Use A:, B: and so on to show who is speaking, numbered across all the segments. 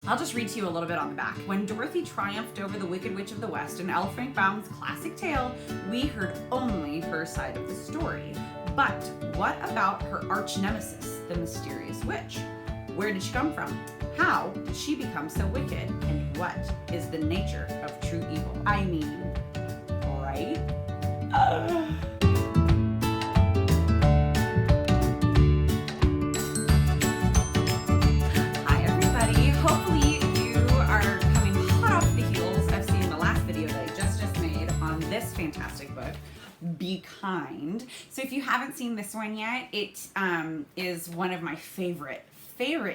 A: I'll just read to you a little bit on the back. When Dorothy triumphed over the Wicked Witch of the West in L. Frank Baum's classic tale, we heard only her side of the story. But what about her arch nemesis, the mysterious witch? Where did she come from? How did she become so wicked? And what is the nature of true evil? I mean, right? Hi everybody. Hopefully you are coming hot off the heels of seeing the last video that I just made on this fantastic book, Be Kind. So if you haven't seen this one yet, it is one of my favorite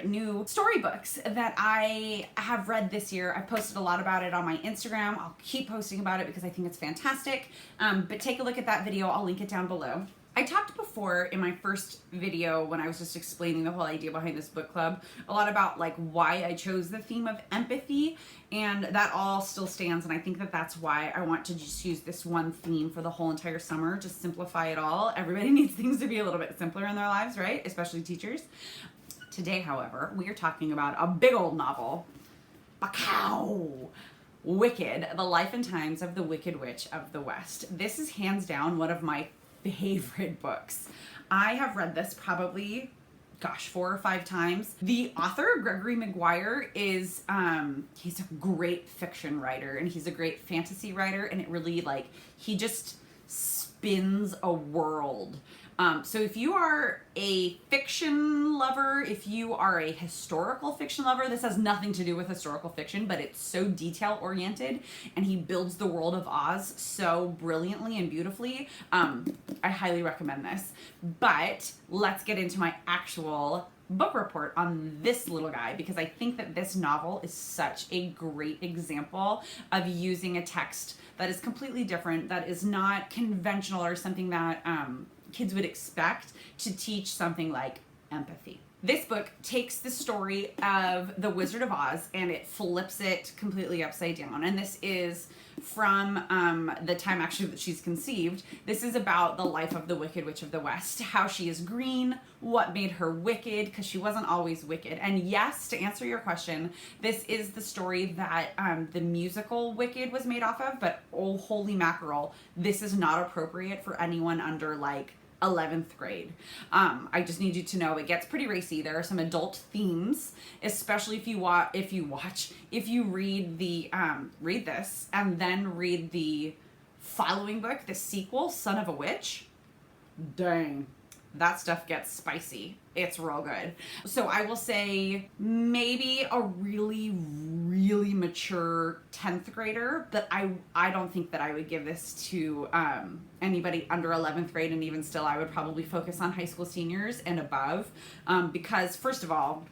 A: new storybooks that I have read this year. I've posted a lot about it on my Instagram. I'll keep posting about it because I think it's fantastic. But take a look at that video. I'll link it down below. I talked before in my first video when I was just explaining the whole idea behind this book club, a lot about like why I chose the theme of empathy, and that all still stands, and I think that that's why I want to just use this one theme for the whole entire summer, just simplify it all. Everybody needs things to be a little bit simpler in their lives, right? Especially teachers. Today, however, we are talking about a big old novel, Bacow! Wicked, The Life and Times of the Wicked Witch of the West. This is hands down one of my favorite books. I have read this probably, 4 or 5 times. The author, Gregory Maguire, is, he's a great fiction writer and he's a great fantasy writer, and it really, he just spins a world. So if you are a fiction lover, if you are a historical fiction lover, this has nothing to do with historical fiction, but it's so detail oriented and he builds the world of Oz so brilliantly and beautifully. I highly recommend this. But let's get into my actual book report on this little guy, because I think that this novel is such a great example of using a text that is completely different, that is not conventional or something that kids would expect to teach something like empathy. This book takes the story of the Wizard of Oz and it flips it completely upside down. And this is from the time actually that she's conceived. This is about the life of the Wicked Witch of the West, how she is green, what made her wicked, because she wasn't always wicked. And yes, to answer your question, this is the story that the musical Wicked was made off of, but oh holy mackerel, this is not appropriate for anyone under 11th grade. I just need you to know it gets pretty racy. There are some adult themes, especially if you read the read this and then read the following book, the sequel, Son of a Witch. Dang, that stuff gets spicy. It's real good. So I will say maybe a really mature 10th grader, but I don't think that I would give this to anybody under 11th grade, and even still I would probably focus on high school seniors and above, because first of all,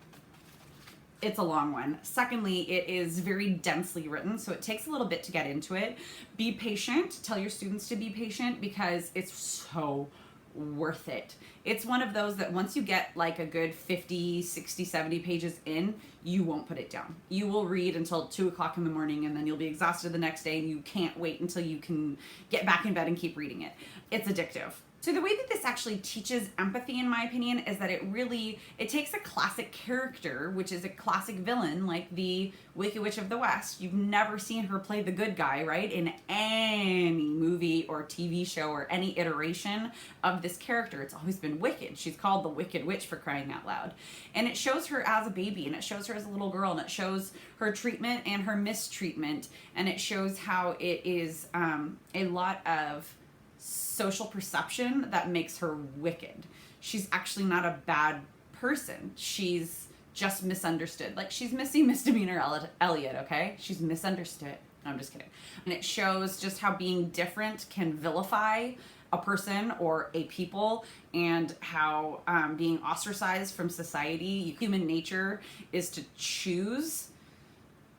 A: it's a long one. Secondly, it is very densely written, so it takes a little bit to get into it. Be patient. Tell your students to be patient because it's so worth it. It's one of those that once you get a good 50, 60, 70 pages in, you won't put it down. You will read until 2 o'clock in the morning, and then you'll be exhausted the next day and you can't wait until you can get back in bed and keep reading it. It's addictive. So the way that this actually teaches empathy, in my opinion, is that it takes a classic character, which is a classic villain, like the Wicked Witch of the West. You've never seen her play the good guy, right? In any movie or TV show or any iteration of this character, it's always been wicked. She's called the Wicked Witch, for crying out loud. And it shows her as a baby, and it shows her as a little girl, and it shows her treatment and her mistreatment, and it shows how it is a lot of social perception that makes her wicked. She's actually not a bad person. She's just misunderstood. She's Missy Misdemeanor Elliot, okay? She's misunderstood. No, I'm just kidding. And it shows just how being different can vilify a person or a people, and how being ostracized from society, human nature is to choose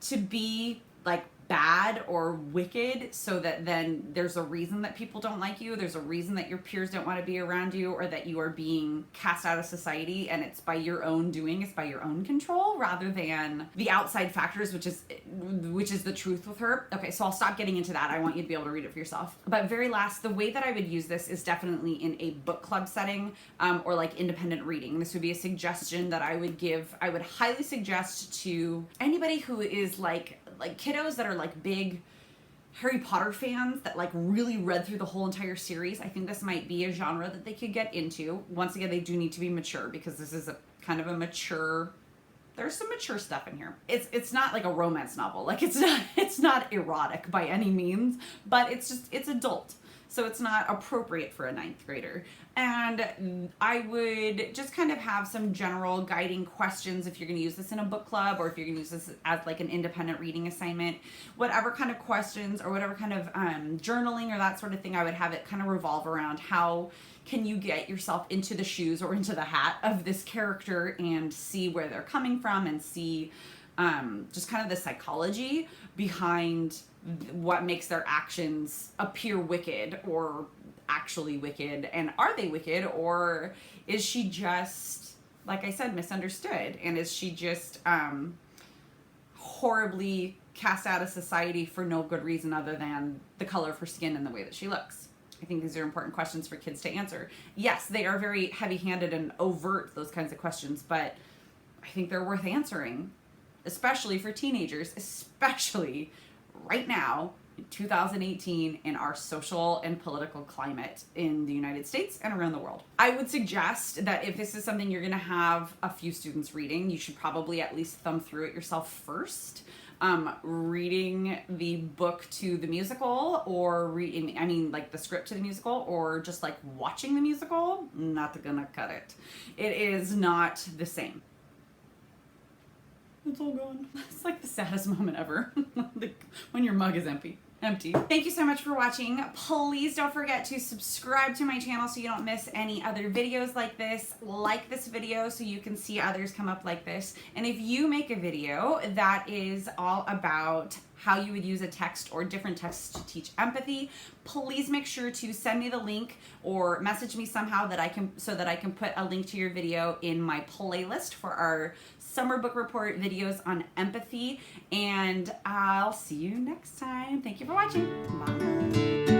A: to be like bad or wicked so that then there's a reason that people don't like you, there's a reason that your peers don't want to be around you, or that you are being cast out of society, and it's by your own doing, it's by your own control rather than the outside factors, which is the truth with her. Okay, so I'll stop getting into that. I want you to be able to read it for yourself. But very last, the way that I would use this is definitely in a book club setting, or like independent reading. This would be a suggestion that I would give. I would highly suggest to anybody who is like kiddos that are like big Harry Potter fans that like really read through the whole entire series. I think this might be a genre that they could get into. Once again, they do need to be mature because this is a kind of a mature, there's some mature stuff in here. It's not like a romance novel. Like it's not erotic by any means, but it's adult. So it's not appropriate for a 9th grader. And I would just kind of have some general guiding questions if you're going to use this in a book club, or if you're going to use this as like an independent reading assignment. Whatever kind of questions or whatever kind of journaling or that sort of thing, I would have it kind of revolve around how can you get yourself into the shoes or into the hat of this character and see where they're coming from, and see just kind of the psychology behind what makes their actions appear wicked or actually wicked, and are they wicked, or is she just, like I said, misunderstood, and is she just horribly cast out of society for no good reason other than the color of her skin and the way that she looks? I think these are important questions for kids to answer. Yes, they are very heavy-handed and overt, those kinds of questions, but I think they're worth answering, especially for teenagers, especially right now in 2018 in our social and political climate in the United States and around the world. I would suggest that if this is something you're going to have a few students reading, you should probably at least thumb through it yourself first. Reading the book to the musical, or like the script to the musical, or just like watching the musical, not gonna cut it. It is not the same. It's all gone. It's like the saddest moment ever. When your mug is empty. Thank you so much for watching. Please don't forget to subscribe to my channel so you don't miss any other videos like this. Like this video so you can see others come up like this. And if you make a video that is all about how you would use a text or different texts to teach empathy, please make sure to send me the link or message me somehow that I can put a link to your video in my playlist for our summer book report videos on empathy. And I'll see you next time. Thank you for watching. Bye.